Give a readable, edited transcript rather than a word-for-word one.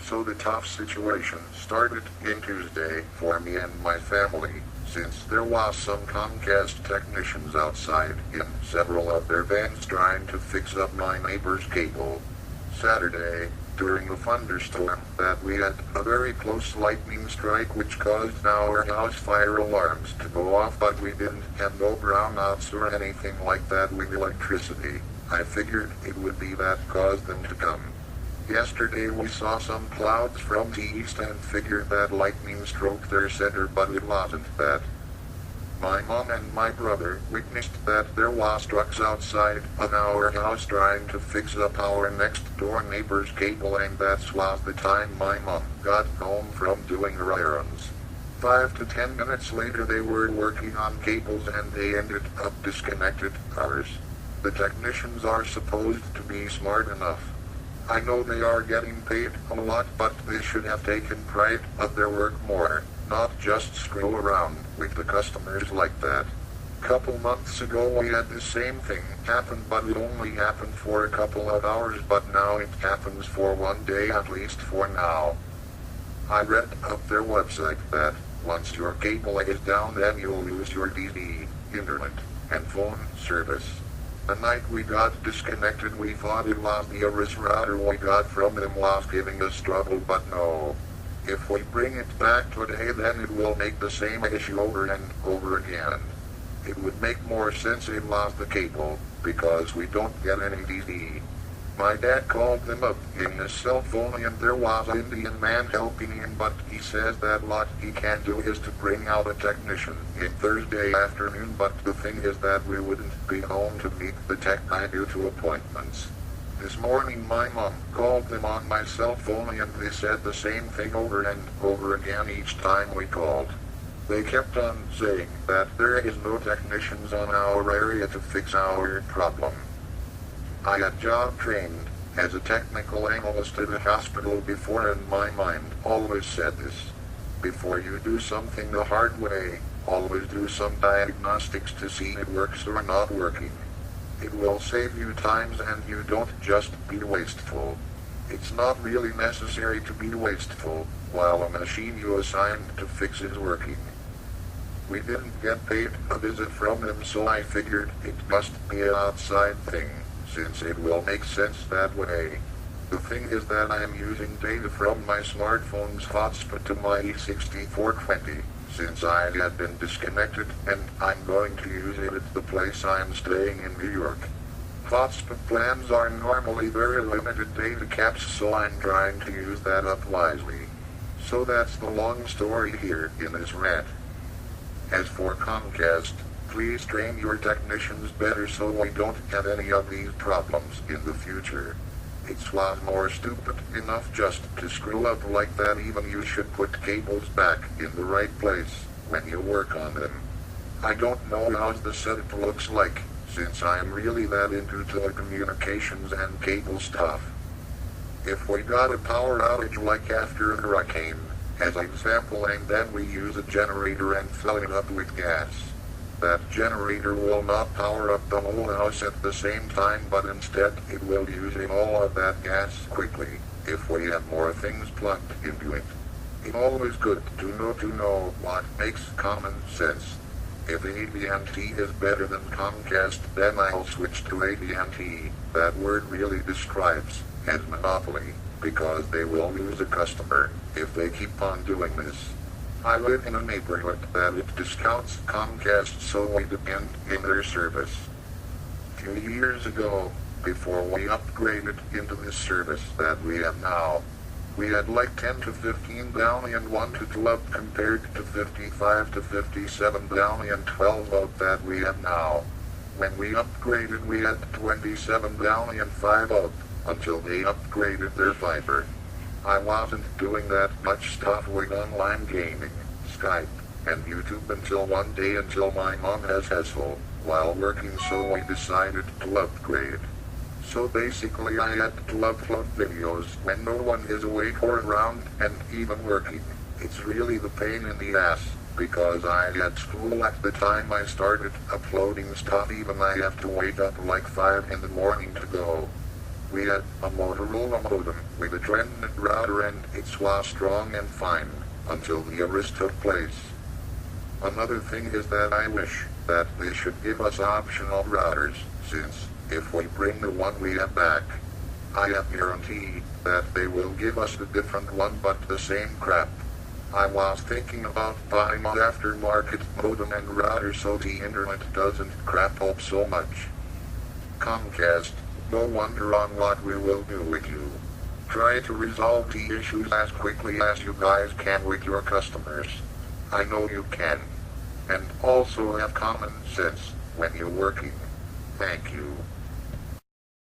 So the tough situation started in Tuesday for me and my family, since there was some Comcast technicians outside in several of their vans trying to fix up my neighbor's cable. Saturday, during a thunderstorm that we had a very close lightning strike which caused our house fire alarms to go off, but we didn't have no brownouts or anything like that with electricity. I figured it would be that caused them to come. Yesterday we saw some clouds from the east and figured that lightning struck their center, but it wasn't that. My mom and my brother witnessed that there was trucks outside of our house trying to fix up our next door neighbor's cable, and that was the time my mom got home from doing her errands. 5 to 10 minutes later they were working on cables and they ended up disconnected ours. The technicians are supposed to be smart enough. I know they are getting paid a lot, but they should have taken pride of their work more, not just screw around with the customers like that. Couple months ago we had the same thing happen, but it only happened for a couple of hours, but now it happens for one day at least for now. I read up their website that once your cable is down then you'll lose your DD, internet, and phone service. The night we got disconnected we thought it was the Aris router we got from them was giving us trouble, but no. If we bring it back today then it will make the same issue over and over again. It would make more sense it was the cable, because we don't get any DD. My dad called them up in his cell phone and there was an Indian man helping him, but he says that what he can do is to bring out a technician in Thursday afternoon, but the thing is that we wouldn't be home to meet the tech guy due to appointments. This morning my mom called them on my cell phone and they said the same thing over and over again each time we called. They kept on saying that there is no technicians on our area to fix our problem. I had job trained as a technical analyst at a hospital before, and my mind always said this. Before you do something the hard way, always do some diagnostics to see it works or not working. It will save you times and you don't just be wasteful. It's not really necessary to be wasteful while a machine you assigned to fix is working. We didn't get paid a visit from them, so I figured it must be an outside thing, since it will make sense that way. The thing is that I am using data from my smartphone's hotspot to my E6420, since I had been disconnected, and I'm going to use it at the place I'm staying in New York. Hotspot plans are normally very limited data caps, so I'm trying to use that up wisely. So that's the long story here in this rant. As for Comcast, please train your technicians better so we don't have any of these problems in the future. It's lot more stupid enough just to screw up like that. Even you should put cables back in the right place when you work on them. I don't know how the setup looks like, since I am really that into telecommunications and cable stuff. If we got a power outage like after a hurricane, as an example, and then we use a generator and fill it up with gas, that generator will not power up the whole house at the same time, but instead it will use in all of that gas quickly, if we have more things plugged into it. It's always good to know what makes common sense. If AT&T is better than Comcast, then I'll switch to AT&T. That word really describes as monopoly, because they will lose a customer if they keep on doing this. I live in a neighborhood that it discounts Comcast, so we depend on their service. A few years ago, before we upgraded into this service that we have now, we had like 10 to 15 down and 1 to 12 compared to 55 to 57 down and 12 up that we have now. When we upgraded we had 27 down and 5 up, until they upgraded their fiber. I wasn't doing that much stuff with online gaming, Skype, and YouTube until one day until my mom has hassle while working, so we decided to upgrade. So basically I had to upload videos when no one is awake or around and even working. It's really the pain in the ass, because I had school at the time I started uploading stuff. Even I have to wake up like 5 in the morning to go. We had a Motorola modem with a Dosen'T router and it was strong and fine, until the arrest took place. Another thing is that I wish that they should give us optional routers, since, if we bring the one we have back, I have guarantee that they will give us a different one but the same crap. I was thinking about buying an aftermarket modem and router so the internet doesn't crap up so much. Comcast, no wonder on what we will do with you. Try to resolve the issues as quickly as you guys can with your customers. I know you can. And also have common sense when you're working. Thank you.